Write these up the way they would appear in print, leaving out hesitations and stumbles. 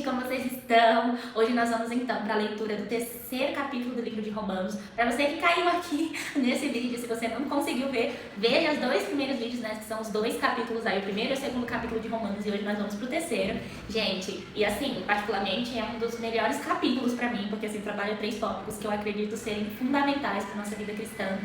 gente, como vocês estão? Hoje nós vamos então para a leitura do terceiro capítulo do livro de Romanos. Para você que caiu aqui nesse vídeo, se você não conseguiu ver, veja os dois primeiros vídeos, né, que são os dois capítulos aí, o primeiro e o segundo capítulo de Romanos, e hoje nós vamos pro terceiro. Gente, e assim, particularmente é um dos melhores capítulos para mim, porque assim, trabalha 3 tópicos que eu acredito serem fundamentais para nossa vida cristã.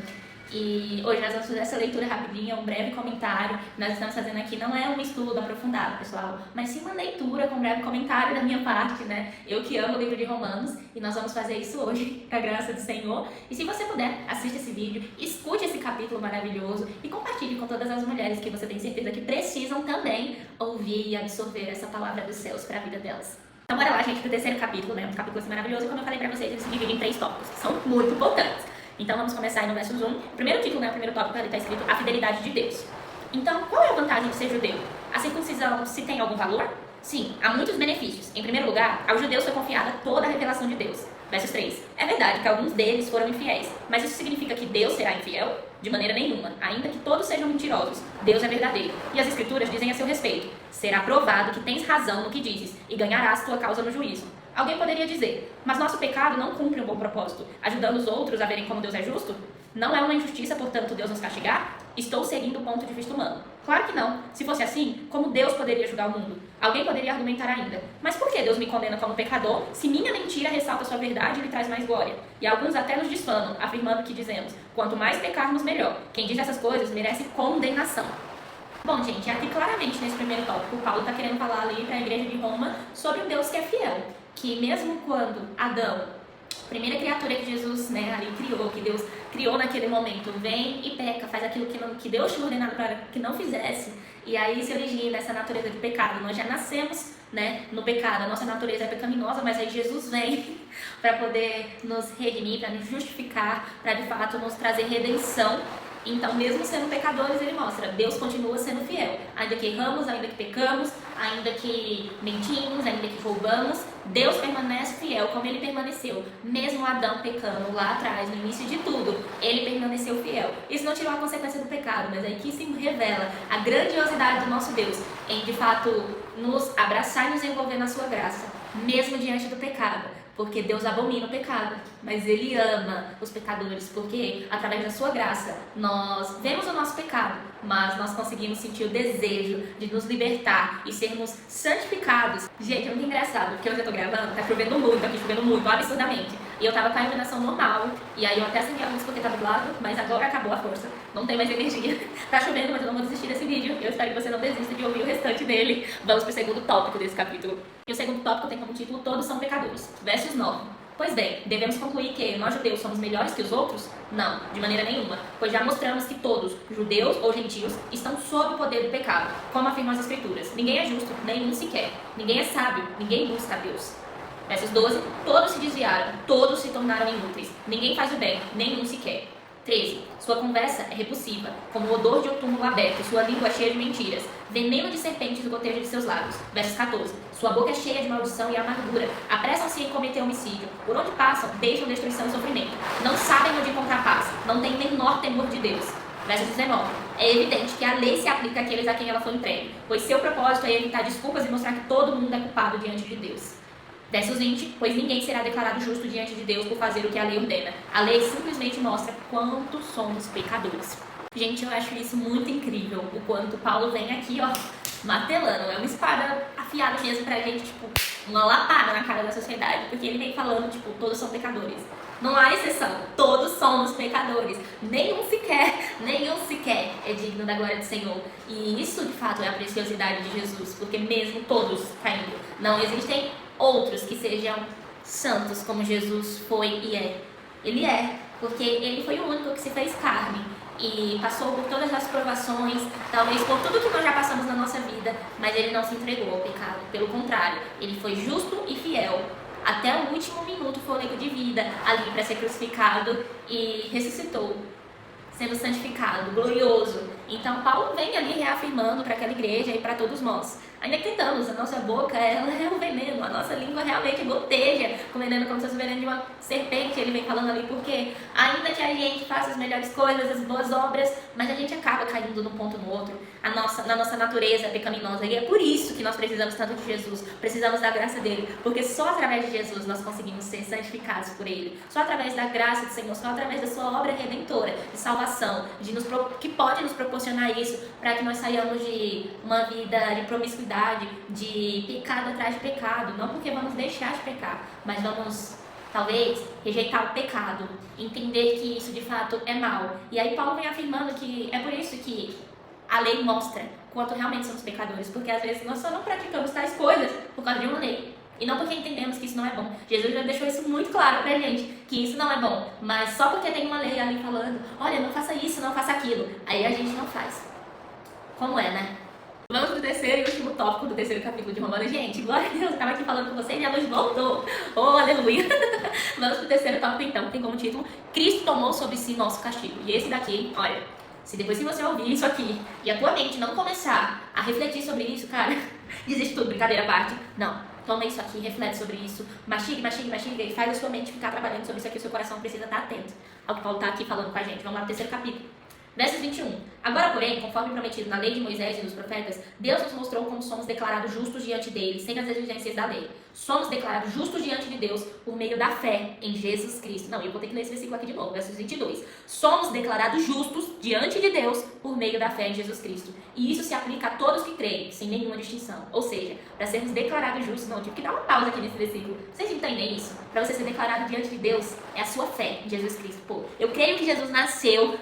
E hoje nós vamos fazer essa leitura rapidinha, um breve comentário. Nós estamos fazendo aqui, não é um estudo aprofundado, pessoal, mas sim uma leitura com um breve comentário da minha parte, né? Eu que amo o livro de Romanos, e nós vamos fazer isso hoje, com a graça do Senhor. E se você puder, assista esse vídeo, escute esse capítulo maravilhoso e compartilhe com todas as mulheres que você tem certeza que precisam também ouvir e absorver essa palavra dos céus para a vida delas. Então bora lá, gente, pro terceiro capítulo, né? Um capítulo assim maravilhoso, e como eu falei pra vocês, ele se divide em 3 tópicos, que são muito importantes. Então vamos começar aí no verso 1. O primeiro título, né, o primeiro tópico, ali está escrito a fidelidade de Deus. Então, qual é a vantagem de ser judeu? A circuncisão se tem algum valor? Sim, há muitos benefícios. Em primeiro lugar, aos judeus foi confiada toda a revelação de Deus. Versos 3. É verdade que alguns deles foram infiéis, mas isso significa que Deus será infiel? De maneira nenhuma. Ainda que todos sejam mentirosos, Deus é verdadeiro. E as Escrituras dizem a seu respeito: será provado que tens razão no que dizes e ganharás tua causa no juízo. Alguém poderia dizer, mas nosso pecado não cumpre um bom propósito, ajudando os outros a verem como Deus é justo? Não é uma injustiça, portanto, Deus nos castigar? Estou seguindo o ponto de vista humano. Claro que não. Se fosse assim, como Deus poderia julgar o mundo? Alguém poderia argumentar ainda, mas por que Deus me condena como pecador, se minha mentira ressalta sua verdade e lhe traz mais glória? E alguns até nos difamam, afirmando que dizemos, quanto mais pecarmos, melhor. Quem diz essas coisas merece condenação. Bom, gente, aqui claramente nesse primeiro tópico, Paulo está querendo falar ali para a igreja de Roma sobre um Deus que é fiel. Que mesmo quando Adão, primeira criatura que Jesus, né, ali criou, que Deus criou naquele momento, vem e peca, faz aquilo que Deus tinha ordenado para que não fizesse, e aí se origina essa natureza de pecado. Nós já nascemos, né, no pecado, a nossa natureza é pecaminosa, mas aí Jesus vem para poder nos redimir, para nos justificar, para de fato nos trazer redenção. Então, mesmo sendo pecadores, ele mostra, Deus continua sendo fiel. Ainda que erramos, ainda que pecamos, ainda que mentimos, ainda que roubamos, Deus permanece fiel como ele permaneceu. Mesmo Adão pecando lá atrás, no início de tudo, ele permaneceu fiel. Isso não tirou a consequência do pecado, mas aí que se revela a grandiosidade do nosso Deus em, de fato, nos abraçar e nos envolver na sua graça, mesmo diante do pecado. Porque Deus abomina o pecado, mas Ele ama os pecadores, porque através da sua graça nós vemos o nosso pecado, mas nós conseguimos sentir o desejo de nos libertar e sermos santificados. Gente, é muito engraçado, porque hoje eu tô gravando, tá chovendo muito, absurdamente. E eu tava com a iluminação normal, e aí eu até acendi a luz porque tá dublado, mas agora acabou a força, não tem mais energia. Tá chovendo, mas eu não vou desistir desse vídeo. Eu espero que você não desista de ouvir o restante dele. Vamos pro segundo tópico desse capítulo. E o segundo tópico tem como título Todos são pecadores. Versos 9. Pois bem, devemos concluir que nós judeus somos melhores que os outros? Não, de maneira nenhuma, pois já mostramos que todos, judeus ou gentios, estão sob o poder do pecado, como afirmam as Escrituras. Ninguém é justo, nenhum sequer. Ninguém é sábio, ninguém busca a Deus. Versos 12. Todos se desviaram, todos se tornaram inúteis. Ninguém faz o bem, nenhum sequer. 13. Sua conversa é repulsiva, como o odor de um túmulo aberto, sua língua é cheia de mentiras, veneno de serpentes no gotejo de seus lábios. Versos 14. Sua boca é cheia de maldição e amargura, apressam-se em cometer homicídio, por onde passam, deixam destruição e sofrimento. Não sabem onde encontrar paz, não têm menor temor de Deus. Versos 19. É evidente que a lei se aplica àqueles a quem ela foi entregue, pois seu propósito é evitar desculpas e mostrar que todo mundo é culpado diante de Deus. Versos 20, pois ninguém será declarado justo diante de Deus por fazer o que a lei ordena. A lei simplesmente mostra quanto somos pecadores. Gente, eu acho isso muito incrível, o quanto Paulo vem aqui, ó, martelando. É uma espada afiada mesmo pra gente, tipo, uma lapada na cara da sociedade, porque ele vem falando, tipo, todos são pecadores. Não há exceção, todos somos pecadores. Nenhum sequer é digno da glória do Senhor. E isso, de fato, é a preciosidade de Jesus, porque mesmo todos caindo, não existem outros que sejam santos como Jesus foi e é. Ele é, porque ele foi o único que se fez carne e passou por todas as provações, talvez por tudo que nós já passamos na nossa vida, mas ele não se entregou ao pecado. Pelo contrário, ele foi justo e fiel até o último minuto, fôlego de vida, ali para ser crucificado, e ressuscitou, sendo santificado, glorioso. Então Paulo vem ali reafirmando para aquela igreja e para todos nós Ainda que tentamos, a nossa boca, ela é um veneno, a nossa língua realmente goteja com veneno, como se fosse o veneno de uma serpente, ele vem falando ali, porque ainda que a gente faça as melhores coisas, as boas obras, mas a gente acaba caindo num ponto ou no outro, na nossa natureza pecaminosa, e é por isso que nós precisamos tanto de Jesus, precisamos da graça dele, porque só através de Jesus nós conseguimos ser santificados por ele, só através da graça do Senhor, só através da sua obra redentora, de salvação, que pode nos proporcionar isso, para que nós saiamos de uma vida de promiscuidade, de pecado atrás de pecado, não porque vamos deixar de pecar, mas vamos, talvez, rejeitar o pecado, entender que isso de fato é mal. E aí Paulo vem afirmando que é por isso que a lei mostra quanto realmente somos pecadores, porque às vezes nós só não praticamos tais coisas por causa de uma lei, e não porque entendemos que isso não é bom. Jesus já deixou isso muito claro pra gente, que isso não é bom, mas só porque tem uma lei ali falando, olha, não faça isso, não faça aquilo, aí a gente não faz. Como é, né? Vamos pro terceiro e último tópico do terceiro capítulo de Romanos. Gente, glória a Deus, eu estava aqui falando com vocês e a luz voltou. Oh, aleluia. Vamos pro terceiro tópico então, tem como título Cristo tomou sobre si nosso castigo. E esse daqui, olha, se depois que você ouvir isso aqui e a tua mente não começar a refletir sobre isso, cara, desiste tudo, brincadeira à parte. Não, toma isso aqui, reflete sobre isso, mastiga e faz a sua mente ficar trabalhando sobre isso aqui, o seu coração precisa estar atento ao que Paulo está aqui falando com a gente. Vamos lá pro terceiro capítulo. Versos 21. Agora, porém, conforme prometido na lei de Moisés e dos profetas, Deus nos mostrou como somos declarados justos diante dele, sem as exigências da lei. Somos declarados justos diante de Deus por meio da fé em Jesus Cristo. Não, eu vou ter que ler esse versículo aqui de novo, versos 22. Somos declarados justos diante de Deus por meio da fé em Jesus Cristo. E isso se aplica a todos que creem, sem nenhuma distinção. Ou seja, para sermos declarados justos, não, eu tive que dar uma pausa aqui nesse versículo. Vocês entendem isso? Para você ser declarado diante de Deus, é a sua fé em Jesus Cristo. Pô, eu creio que Jesus nasceu,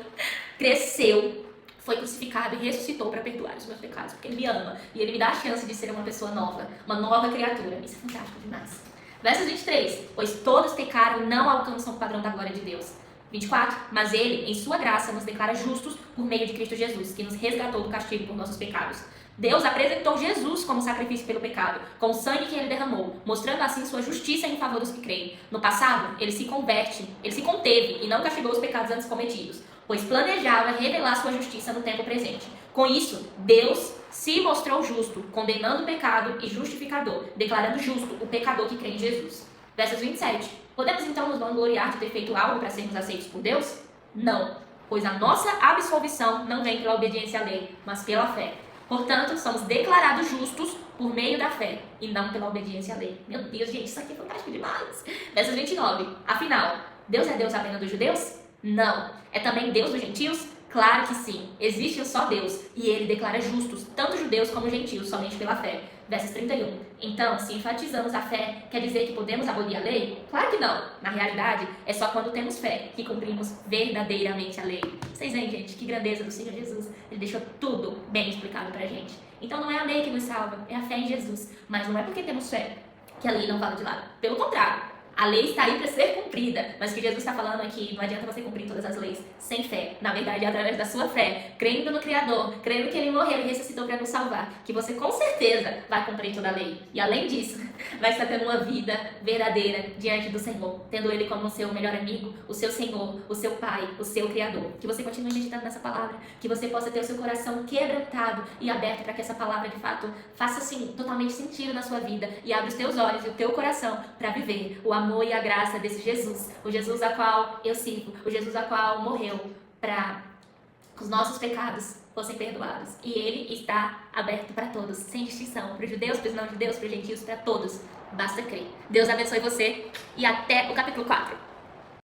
cresceu, foi crucificado e ressuscitou para perdoar os meus pecados, porque ele me ama e ele me dá a chance de ser uma pessoa nova, uma nova criatura. Isso é fantástico demais. Versos 23. Pois todos pecaram e não alcançam o padrão da glória de Deus. 24. Mas ele, em sua graça, nos declara justos por meio de Cristo Jesus, que nos resgatou do castigo por nossos pecados. Deus apresentou Jesus como sacrifício pelo pecado, com o sangue que ele derramou, mostrando assim sua justiça em favor dos que creem. No passado, ele se conteve e não castigou os pecados antes cometidos, pois planejava revelar sua justiça no tempo presente. Com isso, Deus se mostrou justo, condenando o pecado e justificador, declarando justo o pecador que crê em Jesus. Versos 27. Podemos então nos vangloriar de ter feito algo para sermos aceitos por Deus? Não, pois a nossa absolvição não vem pela obediência à lei, mas pela fé. Portanto, somos declarados justos por meio da fé e não pela obediência à lei. Meu Deus, gente, isso aqui é fantástico demais. Versos 29. Afinal, Deus é Deus apenas dos judeus? Não. É também Deus dos gentios? Claro que sim. Existe um só Deus e ele declara justos tanto judeus como gentios somente pela fé. Versos 31. Então, se enfatizamos a fé, quer dizer que podemos abolir a lei? Claro que não. Na realidade, é só quando temos fé que cumprimos verdadeiramente a lei. Vocês veem, gente, que grandeza do Senhor Jesus. Ele deixou tudo bem explicado pra gente. Então não é a lei que nos salva, é a fé em Jesus. Mas não é porque temos fé que a lei não fala de lado. Pelo contrário. A lei está aí para ser cumprida, mas o que Jesus está falando aqui, não adianta você cumprir todas as leis sem fé. Na verdade, é através da sua fé, crendo no Criador, crendo que Ele morreu e ressuscitou para nos salvar, que você com certeza vai cumprir toda a lei. E além disso, vai estar tendo uma vida verdadeira diante do Senhor, tendo Ele como o seu melhor amigo, o seu Senhor, o seu Pai, o seu Criador. Que você continue meditando nessa palavra, que você possa ter o seu coração quebrantado e aberto para que essa palavra, de fato, faça assim, totalmente sentido na sua vida e abra os teus olhos e o teu coração para viver o amor e a graça desse Jesus, o Jesus a qual eu sirvo, o Jesus a qual morreu para que os nossos pecados fossem perdoados. E ele está aberto para todos, sem distinção, para os judeus, para os não judeus, para os gentios, para todos. Basta crer. Deus abençoe você e até o capítulo 4.